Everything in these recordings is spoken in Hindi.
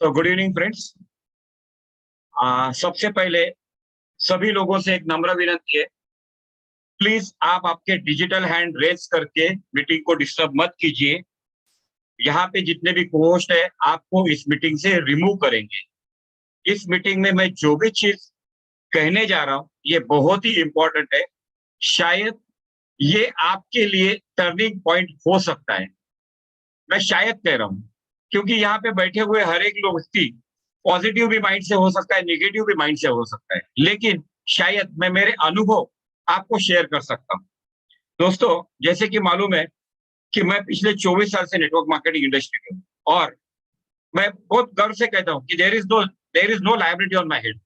तो गुड इवनिंग फ्रेंड्स। सबसे पहले सभी लोगों से एक नम्र विनती है, प्लीज आप आपके डिजिटल हैंड रेज करके मीटिंग को डिस्टर्ब मत कीजिए। यहाँ पे जितने भी होस्ट है आपको इस मीटिंग से रिमूव करेंगे। इस मीटिंग में मैं जो भी चीज कहने जा रहा हूँ ये बहुत ही इंपॉर्टेंट है। शायद ये आपके लिए टर्निंग पॉइंट हो सकता है। मैं शायद कह रहा हूँ क्योंकि यहाँ पे बैठे हुए हर एक व्यक्ति पॉजिटिव भी माइंड से हो सकता है, नेगेटिव भी माइंड से हो सकता है, लेकिन शायद मैं मेरे अनुभव आपको शेयर कर सकता हूँ। दोस्तों, जैसे कि मालूम है कि मैं पिछले 24 साल से नेटवर्क मार्केटिंग इंडस्ट्री में हूँ और मैं बहुत गर्व से कहता हूँ कि there is no liability on my head,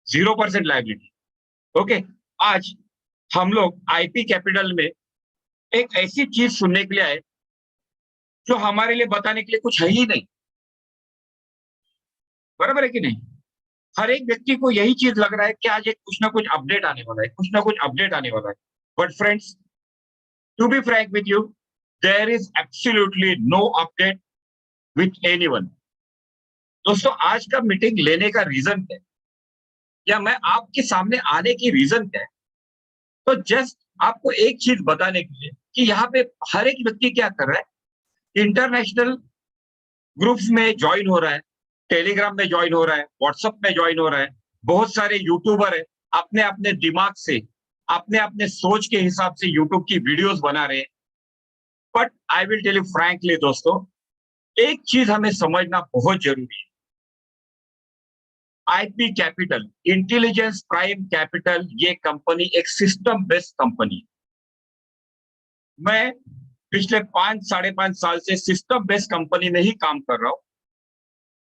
0% liability. Okay, आज हम लोग आईपी कैपिटल में एक ऐसी चीज सुनने के लिए आए जो हमारे लिए बताने के लिए कुछ है ही नहीं। बराबर है कि नहीं? हर एक व्यक्ति को यही चीज लग रहा है कि आज एक कुछ ना कुछ अपडेट आने वाला है, कुछ ना कुछ अपडेट आने वाला है। But friends, to be frank with you, there is absolutely no update with anyone. दोस्तों, आज का मीटिंग लेने का रीजन क्या है, या मैं आपके सामने आने की रीजन क्या है, तो जस्ट आपको एक चीज बताने के लिए कि यहाँ पे हर एक व्यक्ति क्या कर रहा है, इंटरनेशनल ग्रुप्स में ज्वाइन हो रहा है, टेलीग्राम में ज्वाइन हो रहा है, व्हाट्सएप में ज्वाइन हो रहा है। बहुत सारे यूट्यूबर है, अपने अपने दिमाग से, अपने अपने सोच के हिसाब से यूट्यूब की वीडियोस बना रहे हैं। But I will tell you frankly दोस्तों, एक चीज हमें समझना बहुत जरूरी है। IP capital, intelligence prime capital, ये कंपनी एक सिस्टम बेस्ड कंपनी। मैं पिछले 5-5.5 साल से सिस्टम बेस्ड कंपनी में ही काम कर रहा हूं।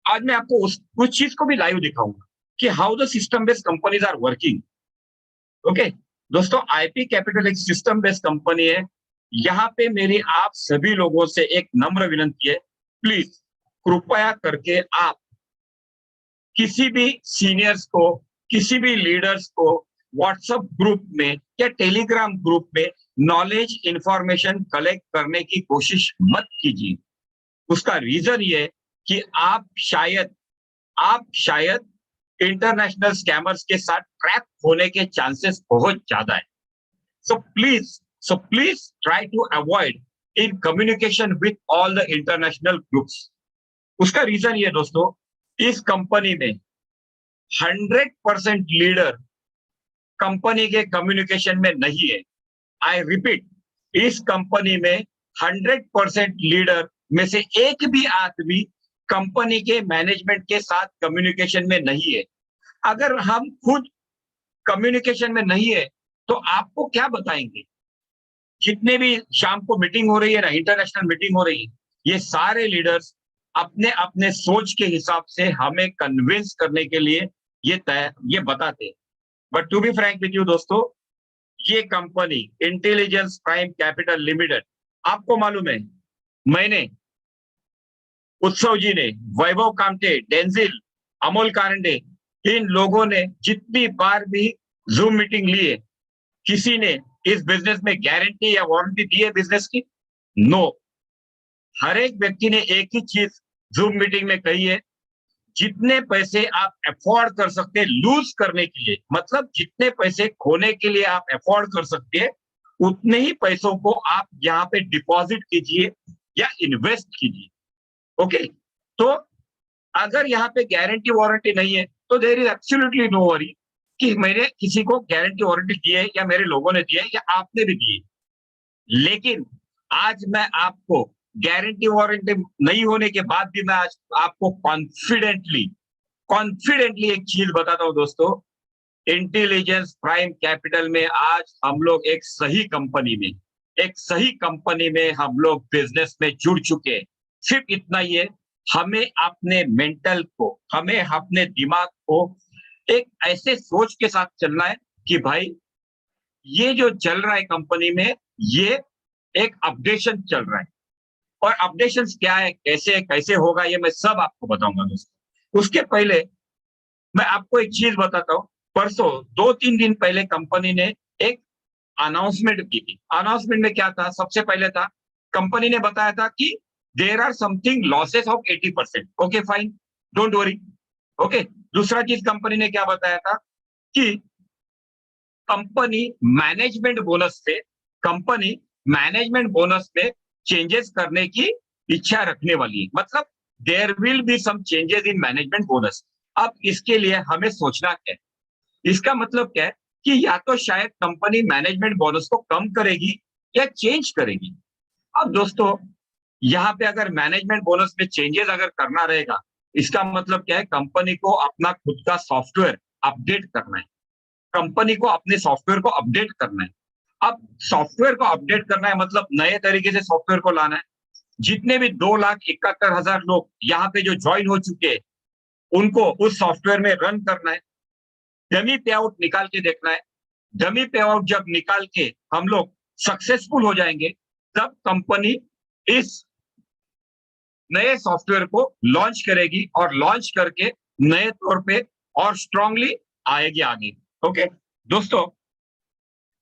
आज मैं आपको उस चीज को भी लाइव दिखाऊंगा कि how the system based companies are working. Okay दोस्तों, आईपी कैपिटल एक सिस्टम बेस्ड कंपनी है। यहाँ पे मेरी आप सभी लोगों से एक नम्र विनती है, प्लीज कृपया करके आप किसी भी सीनियर्स को, किसी भी लीडर्स को व्हाट्सएप ग्रुप में या टेलीग्राम ग्रुप में नॉलेज इंफॉर्मेशन कलेक्ट करने की कोशिश मत कीजिए। उसका रीजन ये है कि आप शायद इंटरनेशनल स्कैमर्स के साथ ट्रैप होने के चांसेस बहुत ज्यादा है। So please try to avoid in communication with all the international groups. उसका रीजन ये दोस्तों, इस कंपनी में 100% लीडर कंपनी के कम्युनिकेशन में नहीं है। आई रिपीट, इस कंपनी में 100% लीडर में से एक भी आदमी कंपनी के मैनेजमेंट के साथ कम्युनिकेशन में नहीं है। अगर हम खुद कम्युनिकेशन में नहीं है तो आपको क्या बताएंगे? जितने भी शाम को मीटिंग हो रही है ना, इंटरनेशनल मीटिंग हो रही है, ये सारे लीडर्स अपने अपने सोच के हिसाब से हमें कन्विंस करने के लिए ये बताते हैं। But to be frank with you दोस्तों, ये company intelligence prime capital limited, आपको मालूम है, मैंने, उत्सव जी ने, वैभव कामटे, डेंजिल, अमोल कारंडे, इन लोगों ने जितनी बार भी जूम मीटिंग ली है, किसी ने इस बिजनेस में गारंटी या वारंटी दी है बिजनेस की? नो। हर एक व्यक्ति ने एक ही चीज जूम मीटिंग में कही है, जितने पैसे आप अफोर्ड कर सकते हैं लूज करने के लिए, मतलब जितने पैसे खोने के लिए आप अफोर्ड कर सकते हैं, उतने ही पैसों को आप यहाँ पे डिपॉजिट कीजिए या इन्वेस्ट कीजिए। ओके, तो अगर यहाँ पे गारंटी वारंटी नहीं है तो there is absolutely no worry कि मैंने किसी को गारंटी वारंटी दी है या मेरे लोगों ने दी है या आपने भी दी है। लेकिन आज मैं आपको गारंटी वारंटी नहीं होने के बाद भी मैं आज आपको कॉन्फिडेंटली एक चीज बताता हूं दोस्तों, इंटेलिजेंस प्राइम कैपिटल में आज हम लोग एक सही कंपनी में हम लोग बिजनेस में जुड़ चुके हैं। सिर्फ इतना ही है, हमें अपने मेंटल को, हमें अपने दिमाग को एक ऐसे सोच के साथ चलना है कि भाई ये जो चल रहा है कंपनी में, ये एक अपडेशन चल रहा है, और अपडेशन क्या है, कैसे होगा, ये मैं सब आपको बताऊंगा दोस्तों। उसके पहले मैं आपको एक चीज बताता हूं। परसों 2-3 दिन पहले कंपनी ने एक अनाउंसमेंट की थी। अनाउंसमेंट में क्या था? सबसे पहले था, कंपनी ने बताया था कि there are something losses of 80%। Okay fine, don't worry. Okay, दूसरा चीज कंपनी ने क्या बताया था कि कंपनी मैनेजमेंट बोनस में चेंजेस करने की इच्छा रखने वाली है। मतलब there will be some changes in management bonus. अब इसके लिए हमें सोचना क्या है, इसका मतलब क्या है कि या तो शायद कंपनी मैनेजमेंट बोनस को कम करेगी या चेंज करेगी। अब दोस्तों, यहाँ पे अगर मैनेजमेंट बोनस में चेंजेस अगर करना रहेगा, इसका मतलब क्या है, कंपनी को अपना खुद का सॉफ्टवेयर अपडेट करना है। कंपनी को अपने सॉफ्टवेयर को अपडेट करना है। अब सॉफ्टवेयर को अपडेट करना है मतलब नए तरीके से सॉफ्टवेयर को लाना है। जितने भी 2,71,000 लोग यहाँ पे जो ज्वाइन हो चुके हैं, उनको उस सॉफ्टवेयर में रन करना है। डमी पे आउट निकाल के देखना है। डमी पे आउट जब निकाल के हम लोग सक्सेसफुल हो जाएंगे, तब कंपनी इस नए सॉफ्टवेयर को लॉन्च करेगी और लॉन्च करके नए तौर पे और स्ट्रांगली आएगी आगे। ओके दोस्तों,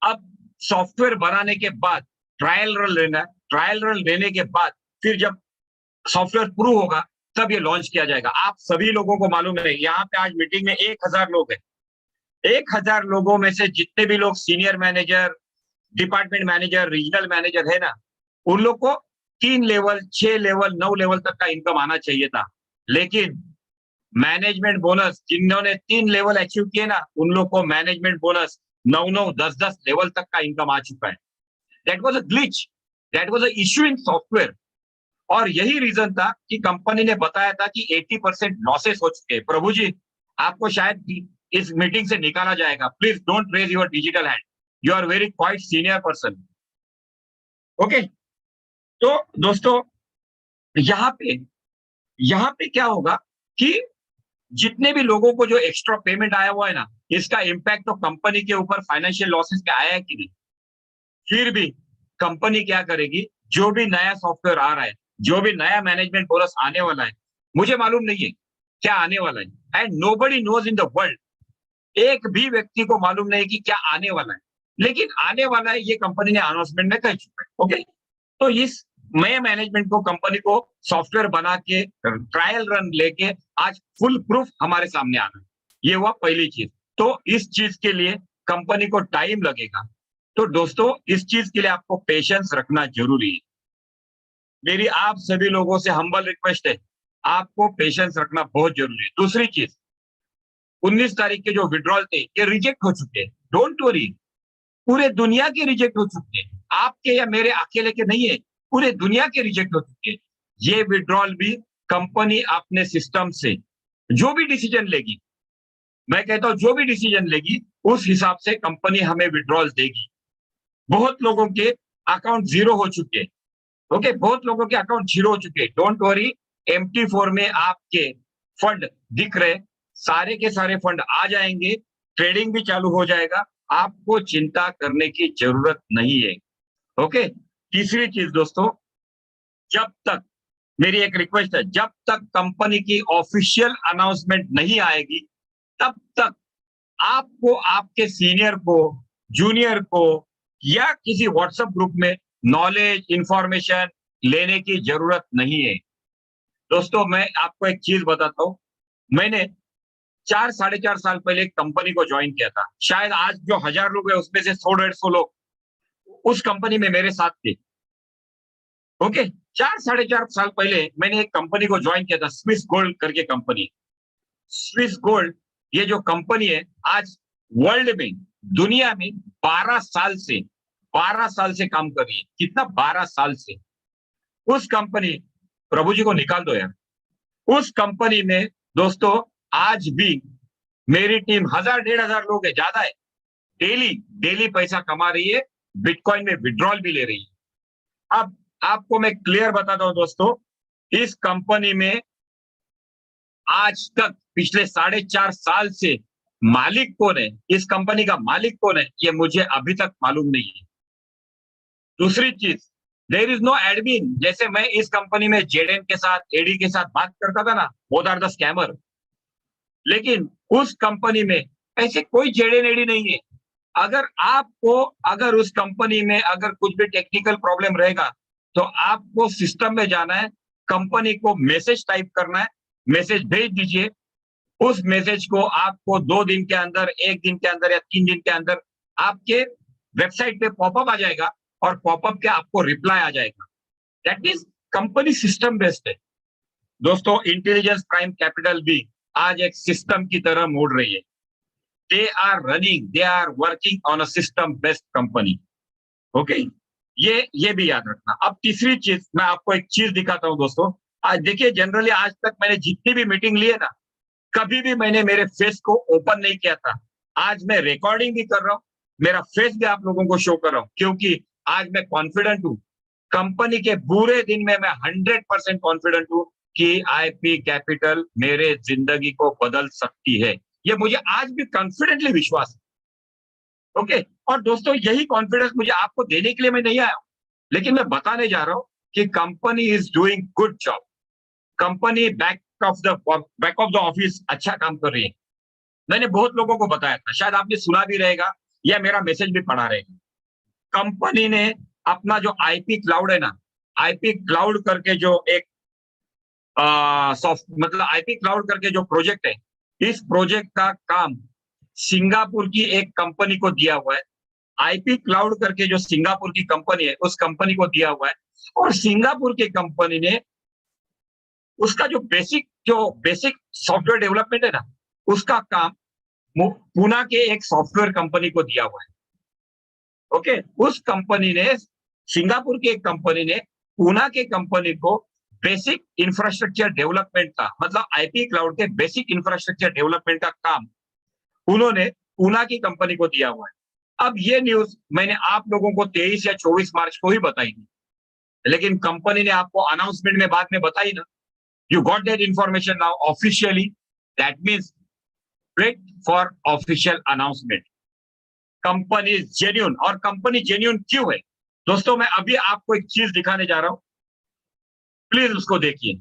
अब सॉफ्टवेयर बनाने के बाद ट्रायल रन लेना है। ट्रायल रन लेने के बाद फिर जब सॉफ्टवेयर प्रूव होगा, तब ये लॉन्च किया जाएगा। आप सभी लोगों को मालूम है, यहाँ पे आज मीटिंग में 1,000 लोग हैं। 1,000 लोगों में से जितने भी लोग senior manager, department manager, regional manager है ना, उन लोग को 3 लेवल, 6 लेवल, 9 लेवल तक का इनकम आना चाहिए था। लेकिन मैनेजमेंट बोनस जिन्होंने 3 लेवल अचीव किए ना, उन लोग को मैनेजमेंट बोनस 9-9, 10-10 लेवल तक का इनकम आ चुका है। That was a glitch, that was a issue in software. और यही रीजन था कि कंपनी ने बताया था कि 80% लॉसेस हो चुके हैं। प्रभु जी, आपको शायद इस मीटिंग से निकाला जाएगा। Please don't raise your digital hand, you are very quite senior person. Okay, तो दोस्तों, यहाँ पे क्या होगा कि जितने भी लोगों को जो एक्स्ट्रा पेमेंट आया हुआ है ना, इसका इम्पैक्ट तो कंपनी के ऊपर फाइनेंशियल लॉसेस पे आया है कि नहीं। फिर भी कंपनी क्या करेगी, जो भी नया सॉफ्टवेयर आ रहा है, जो भी नया मैनेजमेंट बोनस आने वाला है, मुझे मालूम नहीं है क्या आने वाला है। And nobody knows in the world, एक भी व्यक्ति को मालूम नहीं कि क्या आने वाला है, लेकिन आने वाला है ये कंपनी ने अनाउंसमेंट में कह चुका है। ओके, तो इस नए मैनेजमेंट को, कंपनी को सॉफ्टवेयर बना के ट्रायल रन लेके आज फुल प्रूफ हमारे सामने आना है। ये हुआ पहली चीज। तो इस चीज के लिए कंपनी को टाइम लगेगा। तो दोस्तों, इस चीज के लिए आपको पेशेंस रखना जरूरी है। मेरी आप सभी लोगों से हम्बल रिक्वेस्ट है, आपको पेशेंस रखना बहुत जरूरी है। दूसरी चीज, 19 तारीख के जो विड्रॉल थे, ये रिजेक्ट हो चुके हैं। डोंट वरी, पूरे दुनिया के रिजेक्ट हो चुके हैं। आपके या मेरे अकेले के नहीं है, पूरे दुनिया के रिजेक्ट हो चुके हैं। ये विड्रॉल भी कंपनी अपने सिस्टम से जो भी डिसीजन लेगी, मैं कहता हूं जो भी डिसीजन लेगी, उस हिसाब से कंपनी हमें विड्रॉल देगी। बहुत लोगों के अकाउंट जीरो हो चुके हैं। ओके, बहुत लोगों के अकाउंट जीरो हो चुके हैं। डोंट वरी, MT4 में आपके फंड दिख रहे, सारे के सारे फंड आ जाएंगे, ट्रेडिंग भी चालू हो जाएगा। आपको चिंता करने की जरूरत नहीं है। ओके, तीसरी चीज दोस्तों, जब तक, मेरी एक रिक्वेस्ट है, जब तक कंपनी की ऑफिशियल अनाउंसमेंट नहीं आएगी, तब तक आपको आपके सीनियर को, जूनियर को या किसी व्हाट्सएप ग्रुप में नॉलेज, इंफॉर्मेशन लेने की जरूरत नहीं है। दोस्तों, मैं आपको एक चीज बताता हूं। मैंने 4-4.5 साल पहले एक कंपनी को ज्वाइन किया था। शायद आज जो 1,000 लोग हैं, उसमें से 100-150 लोग उस कंपनी में मेरे साथ थे। ओके, 4-4.5 साल पहले मैंने एक कंपनी को ज्वाइन किया था, स्विस गोल्ड करके कंपनी। स्विस गोल्ड, ये जो कंपनी है, आज वर्ल्ड में, दुनिया में 12 साल से काम कर रही है। कितना? 12 साल से। उस कंपनी, प्रभु जी को निकाल दो यार, उस कंपनी में दोस्तों आज भी मेरी टीम 1,000-1,500 लोग है, ज्यादा है। डेली डेली पैसा कमा रही है, बिटकॉइन में विड्रॉल भी ले रही है। अब आपको मैं क्लियर बताता हूं दोस्तों, इस कंपनी में आज तक पिछले 4.5 साल से मालिक कौन है, इस कंपनी का मालिक कौन है, ये मुझे अभी तक मालूम नहीं है। दूसरी चीज, देयर इज नो एडमिन। जैसे मैं इस कंपनी में जेडन के साथ, एडी के साथ बात करता था ना, बोथ आर द स्कैमर, लेकिन उस कंपनी में ऐसे कोई जेडन एडी नहीं है। अगर उस कंपनी में अगर कुछ भी टेक्निकल प्रॉब्लम रहेगा, तो आपको सिस्टम में जाना है, कंपनी को मैसेज टाइप करना है, मैसेज भेज दीजिए। उस मैसेज को आपको 2 दिन के अंदर, 1 दिन के अंदर या 3 दिन के अंदर आपके वेबसाइट पे पॉपअप आ जाएगा और पॉपअप के आपको रिप्लाई आ जाएगा। That means company system based है। दोस्तों, इंटेलिजेंस प्राइम कैपिटल भी आज एक सिस्टम की तरह मुड़ रही है। They are working on a system based company. Okay, ये भी याद रखना। अब तीसरी चीज, मैं आपको एक चीज दिखाता हूं दोस्तों। आज देखिए, जनरली आज तक मैंने जितनी भी मीटिंग ली है ना, कभी भी मैंने मेरे फेस को ओपन नहीं किया था। आज मैं रिकॉर्डिंग भी कर रहा हूं, मेरा फेस भी आप लोगों को शो कर रहा हूं, क्योंकि आज मैं कॉन्फिडेंट हूं। कंपनी के बुरे दिन में मैं 100% कॉन्फिडेंट हूं कि आईपी कैपिटल मेरे जिंदगी को बदल सकती है। ये मुझे आज भी कॉन्फिडेंटली विश्वास है। ओके, और दोस्तों, यही कॉन्फिडेंस मुझे आपको देने के लिए मैं नहीं आया हूं, लेकिन मैं बताने जा रहा हूं कि company is doing good job. Company back of the office अच्छा काम कर रही है। मैंने बहुत लोगों को बताया था, शायद आपने सुना भी रहेगा या मेरा मैसेज भी पढ़ा रहेगा। कंपनी ने अपना जो आईपी क्लाउड है ना, आईपी क्लाउड करके जो एक सॉफ्ट मतलब आईपी क्लाउड करके जो प्रोजेक्ट है, इस प्रोजेक्ट का काम सिंगापुर की एक कंपनी को दिया हुआ है। आईपी क्लाउड करके जो सिंगापुर की कंपनी है, उस कंपनी को दिया हुआ है। और सिंगापुर की कंपनी ने उसका जो बेसिक सॉफ्टवेयर डेवलपमेंट है ना, उसका काम पूना के एक सॉफ्टवेयर कंपनी को दिया हुआ है। ओके, उस कंपनी ने, सिंगापुर की एक कंपनी ने पूना के कंपनी को बेसिक इंफ्रास्ट्रक्चर डेवलपमेंट का, मतलब आईपी क्लाउड के बेसिक इंफ्रास्ट्रक्चर डेवलपमेंट का काम उन्होंने पूना की कंपनी को दिया हुआ है। अब ये न्यूज मैंने आप लोगों को 23 या 24 मार्च को ही बताई थी, लेकिन कंपनी ने आपको अनाउंसमेंट में बाद में बताई ना। You got that information now officially. That means wait for official announcement. Company genuine, और कंपनी जेन्यून क्यों है दोस्तों, मैं अभी आपको एक चीज दिखाने जा रहा हूं, प्लीज उसको देखिए।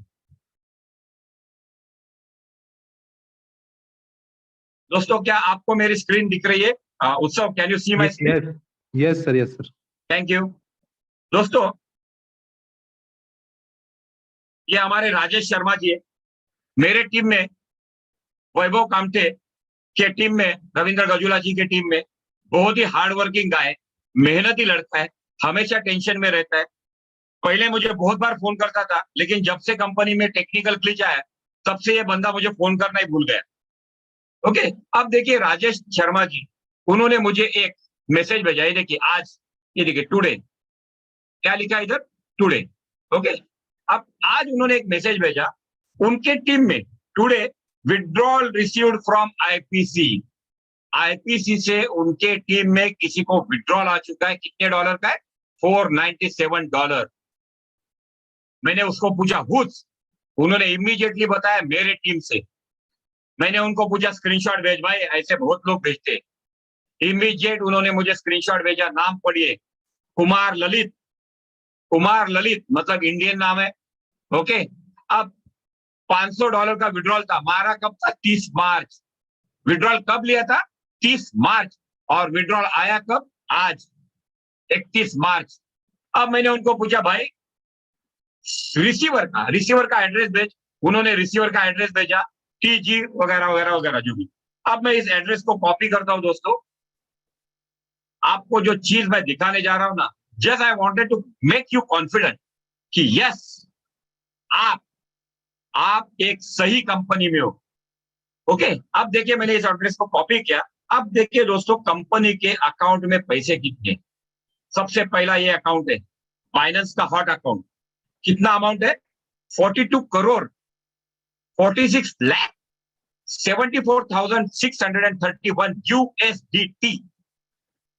दोस्तों, क्या आपको मेरी स्क्रीन दिख रही है? Utsav, can you see my screen? Yes sir, yes sir. Thank you. दोस्तों, ये हमारे राजेश शर्मा जी है। मेरे टीम में वैभव कामटे के टीम में, रविंद्र गजुला जी के टीम में बहुत ही हार्ड वर्किंग गाय, मेहनती लड़का है, हमेशा टेंशन में रहता है। पहले मुझे बहुत बार फोन करता था, लेकिन जब से कंपनी में टेक्निकल ग्लिच आया, तब से ये बंदा मुझे फोन करना ही भूल गया। ओके, अब देखिए राजेश शर्मा जी, उन्होंने मुझे एक मैसेज भेजा है। देखिए आज, ये देखिए टुडे, क्या लिखा है इधर? टुडे। ओके, अब आज उन्होंने एक मैसेज भेजा, उनके टीम में today withdrawal received from IPC. IPC से उनके टीम में किसी को विड्रॉल आ चुका है। कितने डॉलर का है? $497। मैंने उसको पूछा हुज, उन्होंने इमीडिएटली बताया मेरे टीम से। मैंने उनको पूछा स्क्रीनशॉट भेज भाई, ऐसे बहुत लोग भेजते। इमीडिएट उन्होंने मुझे स्क्रीनशॉट भेजा। नाम पढ़िए, कुमार ललित। कुमार ललित मतलब इंडियन नाम है। ओके, अब $500 का विड्रॉल था, मारा कब था? 30 मार्च। विड्रॉल कब लिया था? 30 मार्च। और विड्रॉल आया कब? आज 31 मार्च। अब मैंने उनको पूछा भाई रिसीवर का एड्रेस भेज। उन्होंने रिसीवर का एड्रेस भेजा, टीजी वगैरह वगैरह वगैरह जो भी। अब मैं इस एड्रेस को कॉपी करता हूं दोस्तों। आपको जो चीज मैं दिखाने जा रहा हूं ना, just I wanted to make you confident कि यस, आप एक सही कंपनी में हो। ओके, अब देखिए मैंने इस एड्रेस को कॉपी किया। अब देखिए दोस्तों, कंपनी के अकाउंट में पैसे कितने। सबसे पहला ये अकाउंट है फाइनेंस का हॉट अकाउंट। कितना अमाउंट है? 42 करोड़ 46 लाख 74,631 USDT।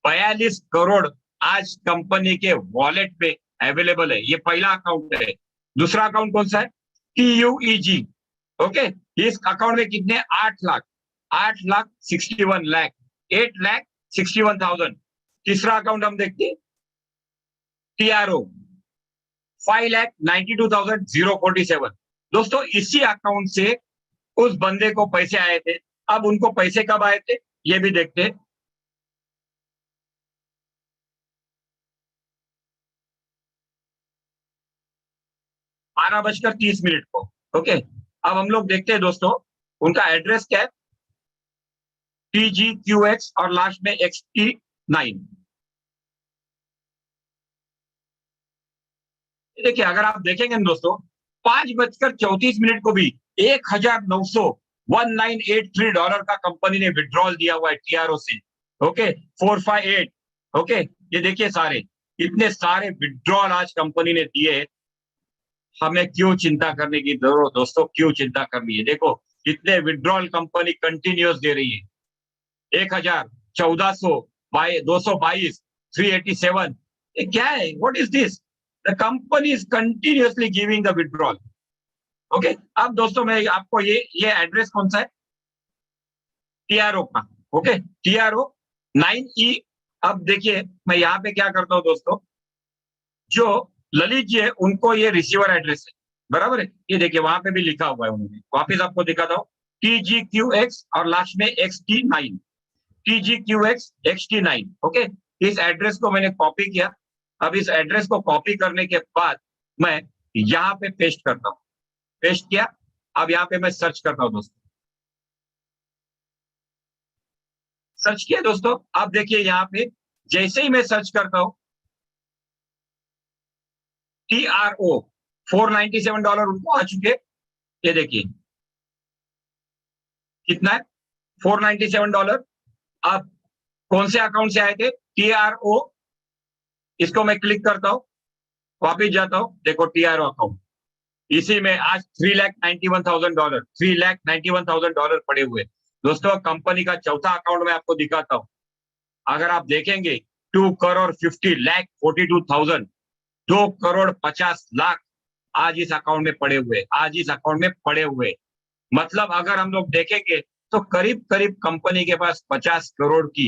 42 करोड़ आज कंपनी के वॉलेट पे अवेलेबल है। ये पहला अकाउंट है। दूसरा अकाउंट कौन सा है? TUEG। ओके, इस अकाउंट में कितने? 8,61 लाख 8,61,000। तीसरा अकाउंट हम देखते हैं, TRO 5,92,047। दोस्तों, इसी अकाउंट से उस बंदे को पैसे आए थे। अब उनको पैसे कब आए थे ये भी देखते हैं। बारह बजकर 30 मिनट को। ओके, अब हम लोग देखते हैं दोस्तों, उनका एड्रेस क्या है, TGQX और लास्ट में XT9। देखिए अगर आप देखेंगे ना दोस्तों, 5:34 को भी $1,983 का कंपनी ने विड्रॉल दिया हुआ है TRO से। ओके, 458। ओके, ये देखिए सारे, इतने सारे विड्रॉल आज कंपनी ने दिए। हमें क्यों चिंता करने की जरूरत दोस्तों, क्यों चिंता करनी है? देखो इतने विड्रॉल कंपनी कंटिन्यूस दे रही है, 1,000, 1,400, 222, 387। ये क्या है? What is this? The company is continuously giving the withdrawal. Okay, अब दोस्तों मैं आपको ये एड्रेस कौन सा है TRO का? Okay, TRO 9E। अब देखिए मैं यहाँ पे क्या करता हूँ दोस्तों, जो ललित जी है उनको ये रिसीवर एड्रेस है, बराबर है? ये देखिए वहां पे भी लिखा हुआ है उन्होंने, वापिस आपको दिखाता हूँ, TGQX और लास्ट में XT9, TGQX XT9। ओके, इस एड्रेस को मैंने कॉपी किया। अब इस एड्रेस को कॉपी करने के बाद मैं यहाँ पे पेस्ट करता हूँ, पेस्ट किया। अब यहाँ पे मैं सर्च करता हूँ दोस्तों, सर्च किया दोस्तों। अब देखिए यहाँ पे जैसे ही मैं सर्च करता हूँ, TRO $497 उनको आ चुके। ये देखिए कितना है, $497। अब कौन से अकाउंट से आए थे? TRO, इसको मैं क्लिक करता हूँ, वापिस जाता हूँ, देखो TRO अकाउंट, इसी में आज $3,91,000, $3,91,000 पड़े हुए। दोस्तों कंपनी का चौथा अकाउंट मैं आपको दिखाता हूँ। अगर आप देखेंगे 2,50,42,000, 2,50,00,000 आज इस अकाउंट में पड़े हुए, आज इस अकाउंट में पड़े हुए। मतलब अगर हम लोग देखेंगे तो करीब करीब कंपनी के पास 50 करोड़ की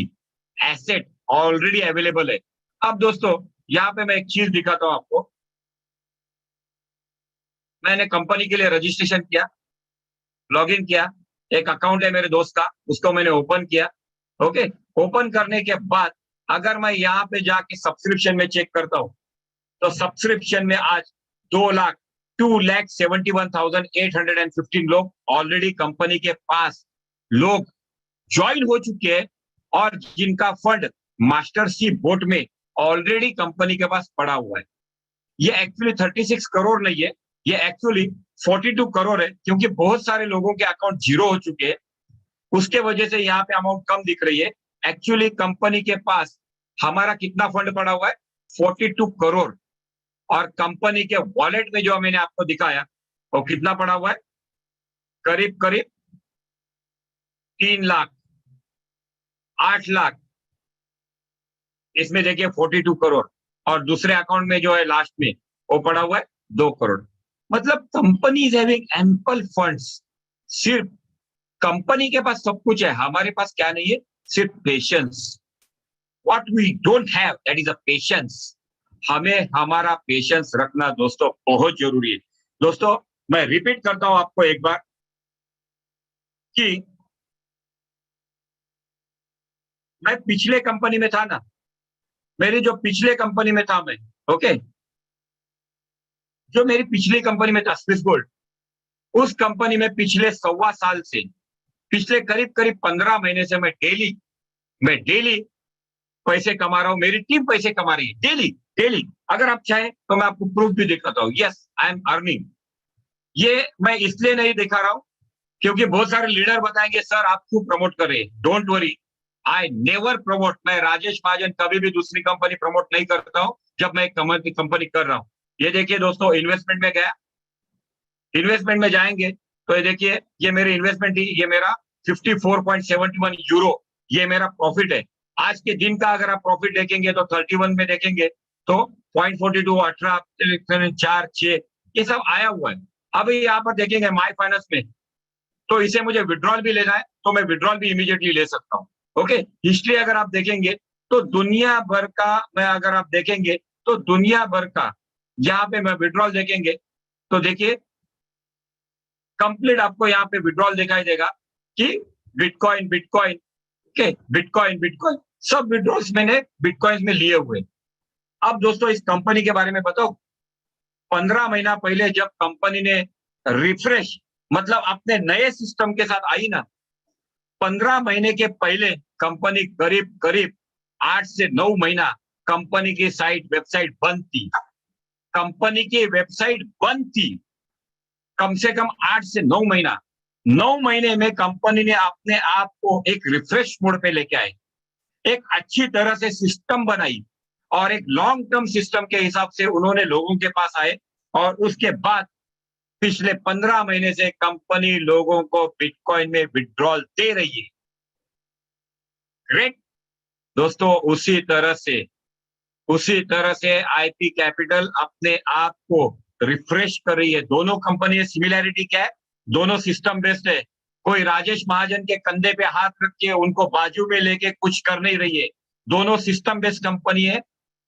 एसेट ऑलरेडी अवेलेबल है। अब दोस्तों यहाँ पे मैं एक चीज दिखाता हूं आपको, मैंने कंपनी के लिए रजिस्ट्रेशन किया, लॉगिन किया, एक अकाउंट है मेरे दोस्त का, उसको मैंने ओपन किया। ओके, ओपन करने के बाद अगर मैं यहाँ पे जाके सब्सक्रिप्शन में चेक करता हूँ, तो सब्सक्रिप्शन में आज 2,71,815 लोग ऑलरेडी कंपनी के पास लोग ज्वाइन हो चुके हैं, और जिनका फंड मास्टरशिप बोट में ऑलरेडी कंपनी के पास पड़ा हुआ है। ये एक्चुअली 36 करोड़ नहीं है, ये एक्चुअली 42 करोड़ है, क्योंकि बहुत सारे लोगों के अकाउंट जीरो हो चुके हैं, उसके वजह से यहाँ पे अमाउंट कम दिख रही है। एक्चुअली कंपनी के पास हमारा कितना फंड पड़ा हुआ है? 42 करोड़। और कंपनी के वॉलेट में जो मैंने आपको दिखाया वो कितना पड़ा हुआ है? करीब करीब 3 लाख, 8 लाख, इसमें देखिए 42 करोड़, और दूसरे अकाउंट में जो है लास्ट में वो पड़ा हुआ है 2 करोड़। मतलब company is having ample funds. सिर्फ कंपनी के पास सब कुछ है, हमारे पास क्या नहीं है? सिर्फ patience. What we don't have, that is a patience. हमें हमारा पेशेंस रखना दोस्तों बहुत जरूरी है। दोस्तों मैं रिपीट करता हूं आपको एक बार कि मैं पिछले कंपनी में था ना, मेरी जो पिछले कंपनी में था मैं, ओके, जो मेरी पिछली कंपनी में था स्विस गोल्ड, उस कंपनी में पिछले 1.25 साल से, पिछले करीब करीब 15 महीने से मैं डेली पैसे कमा रहा हूं, मेरी टीम पैसे कमा रही है डेली डेली। अगर आप चाहें तो मैं आपको प्रूफ भी दिखाता हूं, यस आई एम अर्निंग। ये मैं इसलिए नहीं दिखा रहा हूं क्योंकि बहुत सारे लीडर बताएंगे सर आप क्यों प्रमोट कर रहे हैं। Don't worry, I never promote. मैं राजेश महाजन कभी भी दूसरी कंपनी प्रमोट नहीं करता हूं जब मैं एक कंपनी कर रहा हूं। ये देखिए दोस्तों, इन्वेस्टमेंट में गया, इन्वेस्टमेंट में जाएंगे तो ये देखिए, ये मेरी इन्वेस्टमेंट थी, ये मेरा 54.71 यूरो, ये मेरा प्रॉफिट है। आज के दिन का अगर आप प्रॉफिट देखेंगे तो 31 में देखेंगे तो 0.42, 18, 4, 6, ये सब आया हुआ है। अब यहाँ पर देखेंगे माई फाइनेंस में, तो इसे मुझे विड्रॉल भी लेना है तो मैं विड्रॉल भी इमीडिएटली ले सकता हूँ। ओके, हिस्ट्री अगर आप देखेंगे तो दुनिया भर का, मैं अगर आप देखेंगे तो दुनिया भर का यहाँ पे मैं विड्रॉल देखेंगे तो देखिए कंप्लीट आपको यहाँ पे विड्रॉल दिखाई देगा कि bitcoin bitcoin, okay, bitcoin bitcoin, सब विड्रॉल्स मैंने बिटकॉइन में लिए हुए। अब दोस्तों इस कंपनी के बारे में बताओ, 15 महीना पहले जब कंपनी ने रिफ्रेश मतलब अपने नए सिस्टम के साथ आई ना, 15 महीने के पहले कंपनी करीब करीब 8 से 9 महीना कंपनी की वेबसाइट बंद थी। कंपनी की वेबसाइट बंद थी कम से कम 8 से 9 महीना। 9 महीने में कंपनी ने अपने आप को एक रिफ्रेश मोड पे लेके आए, एक अच्छी तरह से सिस्टम बनाई और एक लॉन्ग टर्म सिस्टम के हिसाब से उन्होंने लोगों के पास आए। और उसके बाद पिछले 15 महीने से कंपनी लोगों को बिटकॉइन में विड्रॉल दे रही है। ग्रेट दोस्तों, उसी तरह से आईपी कैपिटल अपने आप को रिफ्रेश कर रही है। दोनों कंपनी सिमिलैरिटी क्या है? दोनों सिस्टम बेस्ड है। कोई राजेश महाजन के कंधे पे हाथ रख के उनको बाजू में लेके कुछ कर नहीं रही है। दोनों सिस्टम बेस्ड कंपनी है।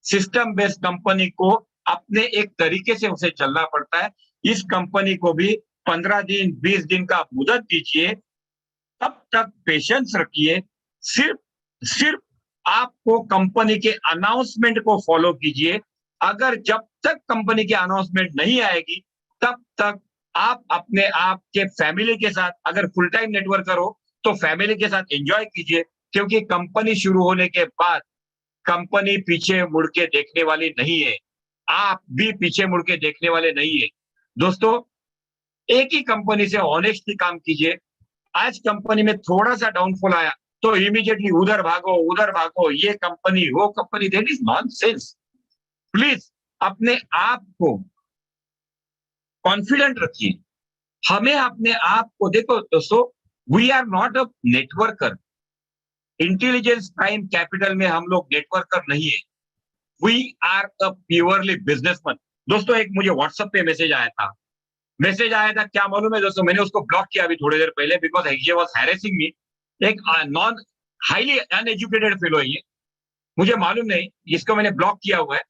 सिस्टम बेस्ड कंपनी को अपने एक तरीके से उसे चलना पड़ता है। इस कंपनी को भी 15 दिन 20 दिन का मुदत दीजिए, तब तक पेशेंस रखिए। सिर्फ सिर्फ आपको कंपनी के अनाउंसमेंट को फॉलो कीजिए। अगर जब तक कंपनी की अनाउंसमेंट नहीं आएगी तब तक आप अपने आप के फैमिली के साथ, अगर फुल टाइम नेटवर्कर हो तो फैमिली के साथ एंजॉय कीजिए, क्योंकि कंपनी शुरू होने के बाद कंपनी पीछे मुड़ के देखने वाली नहीं है। आप भी पीछे मुड़ के देखने वाले नहीं है। दोस्तों, एक ही कंपनी से ऑनेस्टली काम कीजिए। आज कंपनी में थोड़ा सा डाउनफॉल आया तो इमीडिएटली उधर भागो, ये कंपनी वो company, that is nonsense. Please अपने आप को कॉन्फिडेंट रखिए। हमें अपने आप को, देखो दोस्तों, we are not a networker. Intelligence prime capital में हम लोग नेटवर्कर नहीं है। We are a purely businessman. दोस्तों, एक मुझे व्हाट्सएप पे मैसेज आया था, क्या मालूम है दोस्तों, मैंने उसको ब्लॉक किया अभी थोड़ी देर पहले, बिकॉज ही वाज हैरेसिंग मी। एक नॉन हाईली अनएजुकेटेड फेलो है ये, मुझे मालूम नहीं, इसको मैंने ब्लॉक किया हुआ है।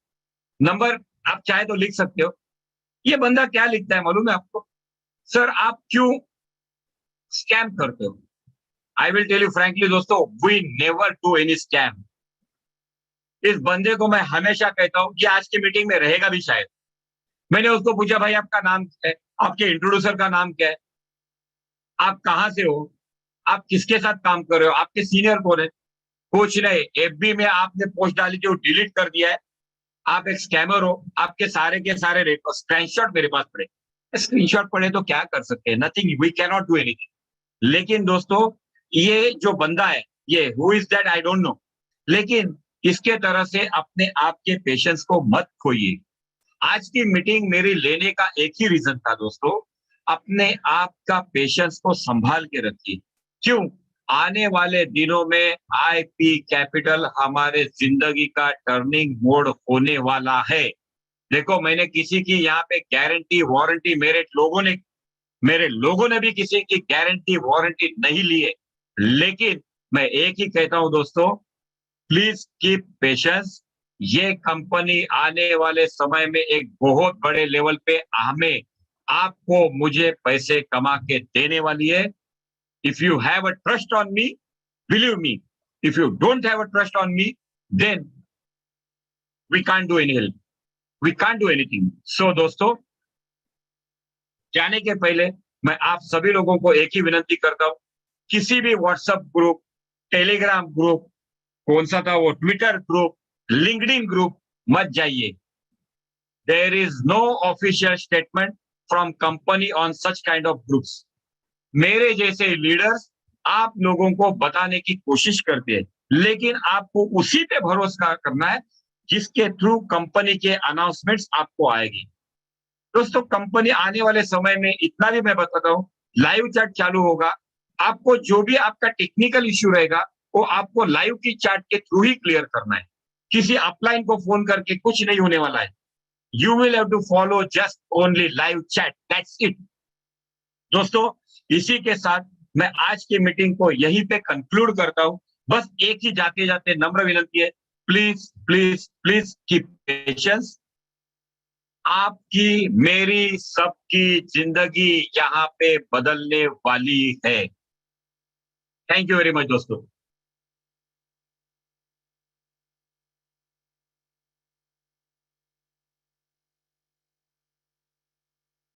नंबर आप चाहे तो लिख सकते हो। ये बंदा क्या लिखता है मालूम है आपको? सर, आप क्यों स्कैम करते हो? I will tell you frankly दोस्तों, we never do any scam. इस बंदे को मैं हमेशा कहता हूं, ये आज की मीटिंग में रहेगा भी शायद। मैंने उसको पूछा, भाई आपका नाम क्या है, आपके इंट्रोड्यूसर का नाम क्या है, आप कहां से हो, आप किसके साथ काम कर रहे हो, आपके सीनियर कौन है? कुछ नहीं। एफबी में आपने पोस्ट डाली थी, वो डिलीट कर दिया है। आप एक स्कैमर हो। आपके सारे के सारे स्क्रीनशॉट मेरे पास पड़े। स्क्रीनशॉट पड़े तो क्या कर सकते हैं? Nothing, we can not do anything. लेकिन दोस्तों, ये जो बंदा है, ये who is that I don't know, लेकिन इसके तरह से अपने आप के पेशेंस को मत खोइए। आज की मीटिंग मेरी लेने का एक ही रीजन था दोस्तों, अपने आप का पेशेंस को संभाल के रखिए। क्यों? आने वाले दिनों में आईपी कैपिटल हमारे जिंदगी का टर्निंग मोड होने वाला है। देखो, मैंने किसी की यहाँ पे गारंटी वारंटी, मेरे लोगों ने भी किसी की गारंटी वारंटी नहीं ली है। लेकिन मैं एक ही कहता हूं दोस्तों, प्लीज कीप पेशेंस। ये कंपनी आने वाले समय में एक बहुत बड़े लेवल पे हमें, आपको, मुझे पैसे कमा के देने वाली है। If you have a trust on me, believe me. If you don't have a trust on me, then we can't do any help, we can't do anything. So दोस्तों, जाने के पहले मैं आप सभी लोगों को एक ही विनती करता हूं, किसी भी व्हाट्सएप ग्रुप, टेलीग्राम ग्रुप, कौन सा था वो, ट्विटर ग्रुप, लिंक्डइन ग्रुप, मत जाइए। There is no official statement from company on such kind of groups. मेरे जैसे लीडर्स आप लोगों को बताने की कोशिश करते हैं, लेकिन आपको उसी पे भरोसा करना है जिसके थ्रू कंपनी के अनाउंसमेंट्स आपको आएगी। दोस्तों, कंपनी आने वाले समय में, इतना भी मैं बताता हूं, लाइव चैट चालू होगा। आपको जो भी आपका टेक्निकल इश्यू रहेगा वो आपको लाइव की चैट के थ्रू ही क्लियर करना है। किसी अपलाइन को फोन करके कुछ नहीं होने वाला है। You will have to follow just only live chat, that's it. दोस्तों, इसी के साथ मैं आज की मीटिंग को यहीं पे कंक्लूड करता हूं। बस एक ही जाते जाते नम्र विनती है, please please please keep patience. आपकी, मेरी, सबकी जिंदगी यहाँ पे बदलने वाली है। थैंक यू वेरी मच दोस्तों।